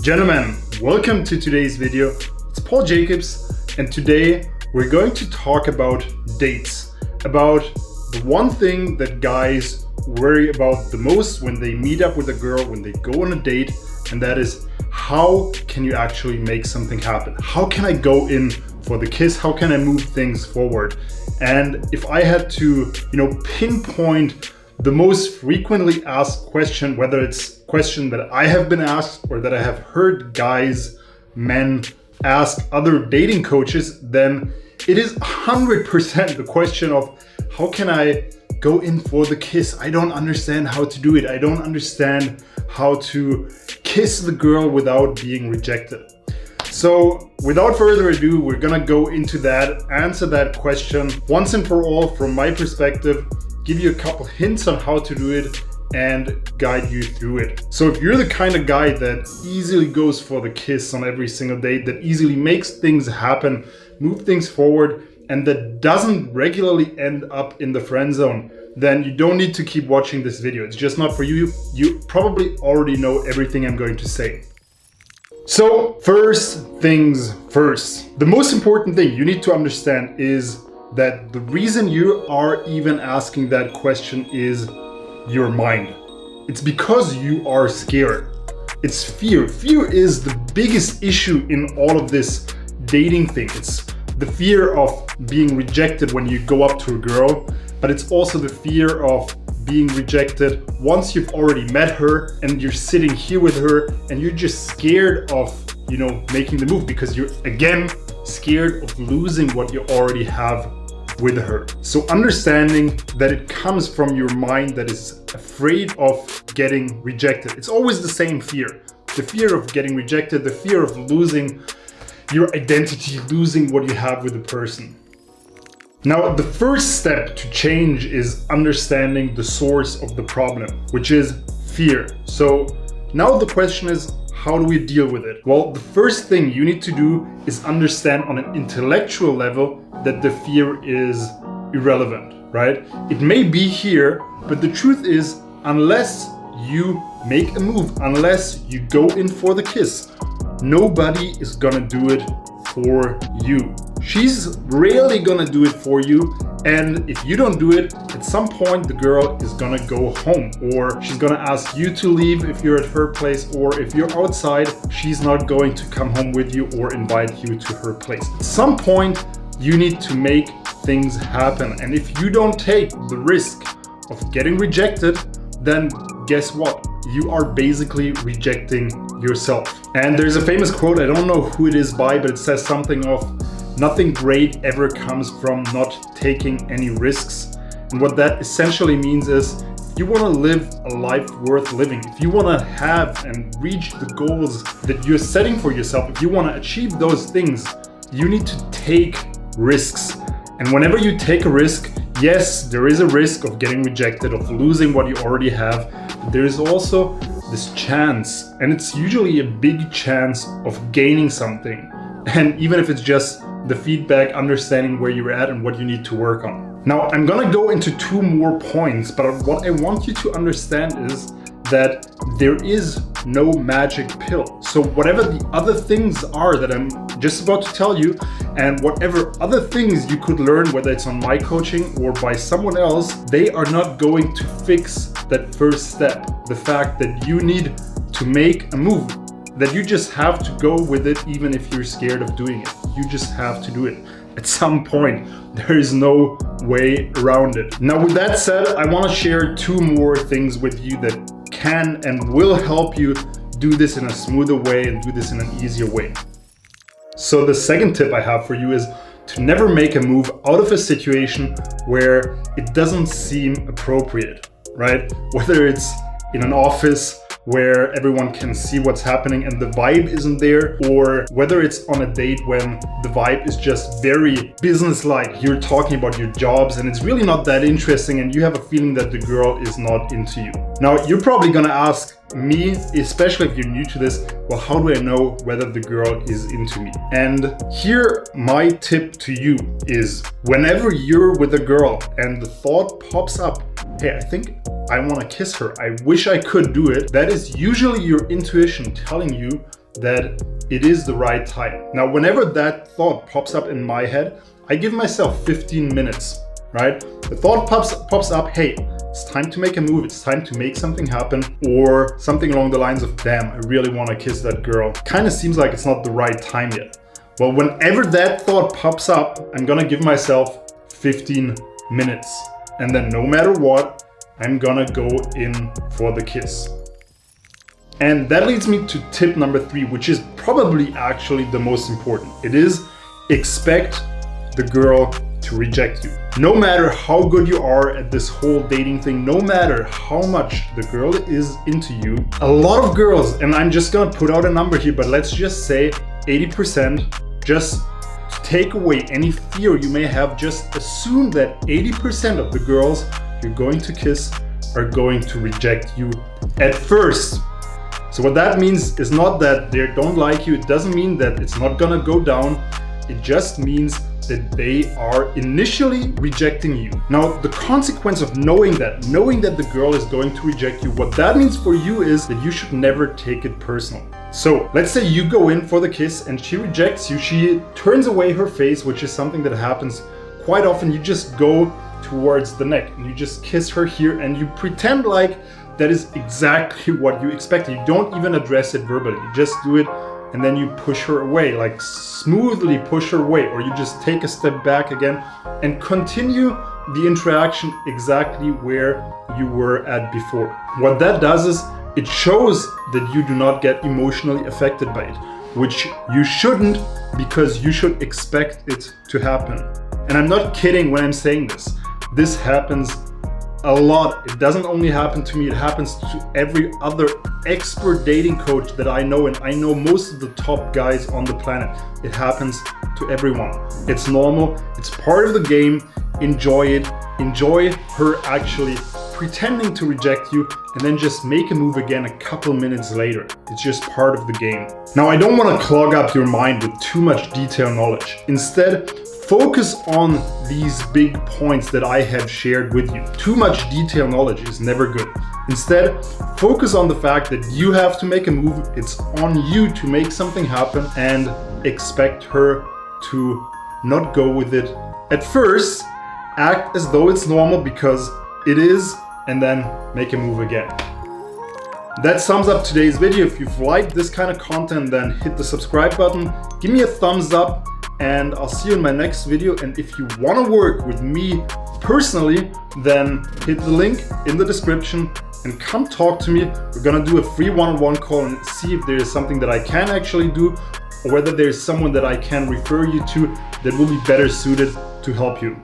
Gentlemen, welcome to today's video. It's Paul Jacobs, and today we're going to talk about dates, about the one thing that guys worry about the most when they meet up with a girl, when they go on a date, and that is, how can you actually make something happen? How can I go in for the kiss? How can I move things forward? And if I had to, pinpoint the most frequently asked question, whether it's a question that I have been asked or that I have heard guys, men ask other dating coaches, then it is 100% the question of, how can I go in for the kiss? I don't understand how to do it. I don't understand how to kiss the girl without being rejected. So without further ado, we're gonna go into that, answer that question once and for all from my perspective, give you a couple hints on how to do it and guide you through it. So if you're the kind of guy that easily goes for the kiss on every single date, that easily makes things happen, move things forward, and that doesn't regularly end up in the friend zone, then you don't need to keep watching this video. It's just not for you. You probably already know everything I'm going to say. So first things first. The most important thing you need to understand is that the reason you are even asking that question is your mind. It's because you are scared. It's fear. Fear is the biggest issue in all of this dating thing. It's the fear of being rejected when you go up to a girl, but it's also the fear of being rejected once you've already met her and you're sitting here with her and you're just scared of, making the move because you're again scared of losing what you already have with her. So understanding that it comes from your mind that is afraid of getting rejected. It's always the same fear. The fear of getting rejected, the fear of losing your identity, losing what you have with the person. Now, the first step to change is understanding the source of the problem, which is fear. So now the question is, how do we deal with it? Well, the first thing you need to do is understand on an intellectual level that the fear is irrelevant, right? It may be here, but the truth is, unless you make a move, unless you go in for the kiss, nobody is gonna do it for you. She's rarely gonna do it for you, and if you don't do it, at some point the girl is gonna go home, or she's gonna ask you to leave if you're at her place, or if you're outside, she's not going to come home with you or invite you to her place. At some point, you need to make things happen, and if you don't take the risk of getting rejected, then guess what? You are basically rejecting yourself. And there's a famous quote, I don't know who it is by, but it says something of, nothing great ever comes from not taking any risks. And what that essentially means is, if you want to live a life worth living, if you want to have and reach the goals that you're setting for yourself, if you want to achieve those things, you need to take risks. And whenever you take a risk, yes, there is a risk of getting rejected, of losing what you already have. But there is also this chance, and it's usually a big chance of gaining something. And even if it's just the feedback, understanding where you're at and what you need to work on. Now, I'm gonna go into two more points, but what I want you to understand is that there is no magic pill. So whatever the other things are that I'm just about to tell you, and whatever other things you could learn, whether it's on my coaching or by someone else, they are not going to fix that first step. The fact that you need to make a move, that you just have to go with it even if you're scared of doing it. You just have to do it. At some point, there is no way around it. Now, with that said, I want to share two more things with you that can and will help you do this in a smoother way and do this in an easier way. So the second tip I have for you is to never make a move out of a situation where it doesn't seem appropriate, right? Whether it's in an office where everyone can see what's happening and the vibe isn't there, or whether it's on a date when the vibe is just very business-like. You're talking about your jobs and it's really not that interesting and you have a feeling that the girl is not into you. Now, you're probably gonna ask me, especially if you're new to this, well, how do I know whether the girl is into me? And here, my tip to you is, whenever you're with a girl and the thought pops up, hey, I think I want to kiss her, I wish I could do it, that is usually your intuition telling you that it is the right time. Now, whenever that thought pops up in my head, I give myself 15 minutes, right? The thought pops up, hey, it's time to make a move, it's time to make something happen, or something along the lines of, damn, I really want to kiss that girl. Kind of seems like it's not the right time yet. Well, whenever that thought pops up, I'm gonna give myself 15 minutes. And then no matter what, I'm gonna go in for the kiss. And that leads me to tip number 3, which is probably actually the most important. It is expect the girl to reject you. No matter how good you are at this whole dating thing, no matter how much the girl is into you, a lot of girls, and I'm just gonna put out a number here, but let's just say 80%, just to take away any fear you may have, just assume that 80% of the girls you're going to kiss are going to reject you at first. So what that means is not that they don't like you. It doesn't mean that it's not gonna go down. It just means that they are initially rejecting you. Now, the consequence of knowing that the girl is going to reject you, what that means for you is that you should never take it personal. So let's say you go in for the kiss and she rejects you. She turns away her face, which is something that happens quite often. You just go towards the neck and you just kiss her here and you pretend like that is exactly what you expected. You don't even address it verbally. You just do it and then you push her away, like smoothly push her away, or you just take a step back again and continue the interaction exactly where you were at before. What that does is it shows that you do not get emotionally affected by it, which you shouldn't, because you should expect it to happen. And I'm not kidding when I'm saying this. This happens a lot. It doesn't only happen to me, it happens to every other expert dating coach that I know, and I know most of the top guys on the planet. It happens to everyone. It's normal, it's part of the game. Enjoy it. Enjoy her actually pretending to reject you and then just make a move again a couple minutes later. It's just part of the game. Now, I don't want to clog up your mind with too much detailed knowledge. Instead, focus on these big points that I have shared with you. Too much detailed knowledge is never good. Instead, focus on the fact that you have to make a move. It's on you to make something happen, and expect her to not go with it at first. Act as though it's normal, because it is, and then make a move again. That sums up today's video. If you've liked this kind of content, then hit the subscribe button, give me a thumbs up, and I'll see you in my next video. And if you want to work with me personally, then hit the link in the description and come talk to me. We're gonna do a free one-on-one call and see if there is something that I can actually do, or whether there's someone that I can refer you to that will be better suited to help you.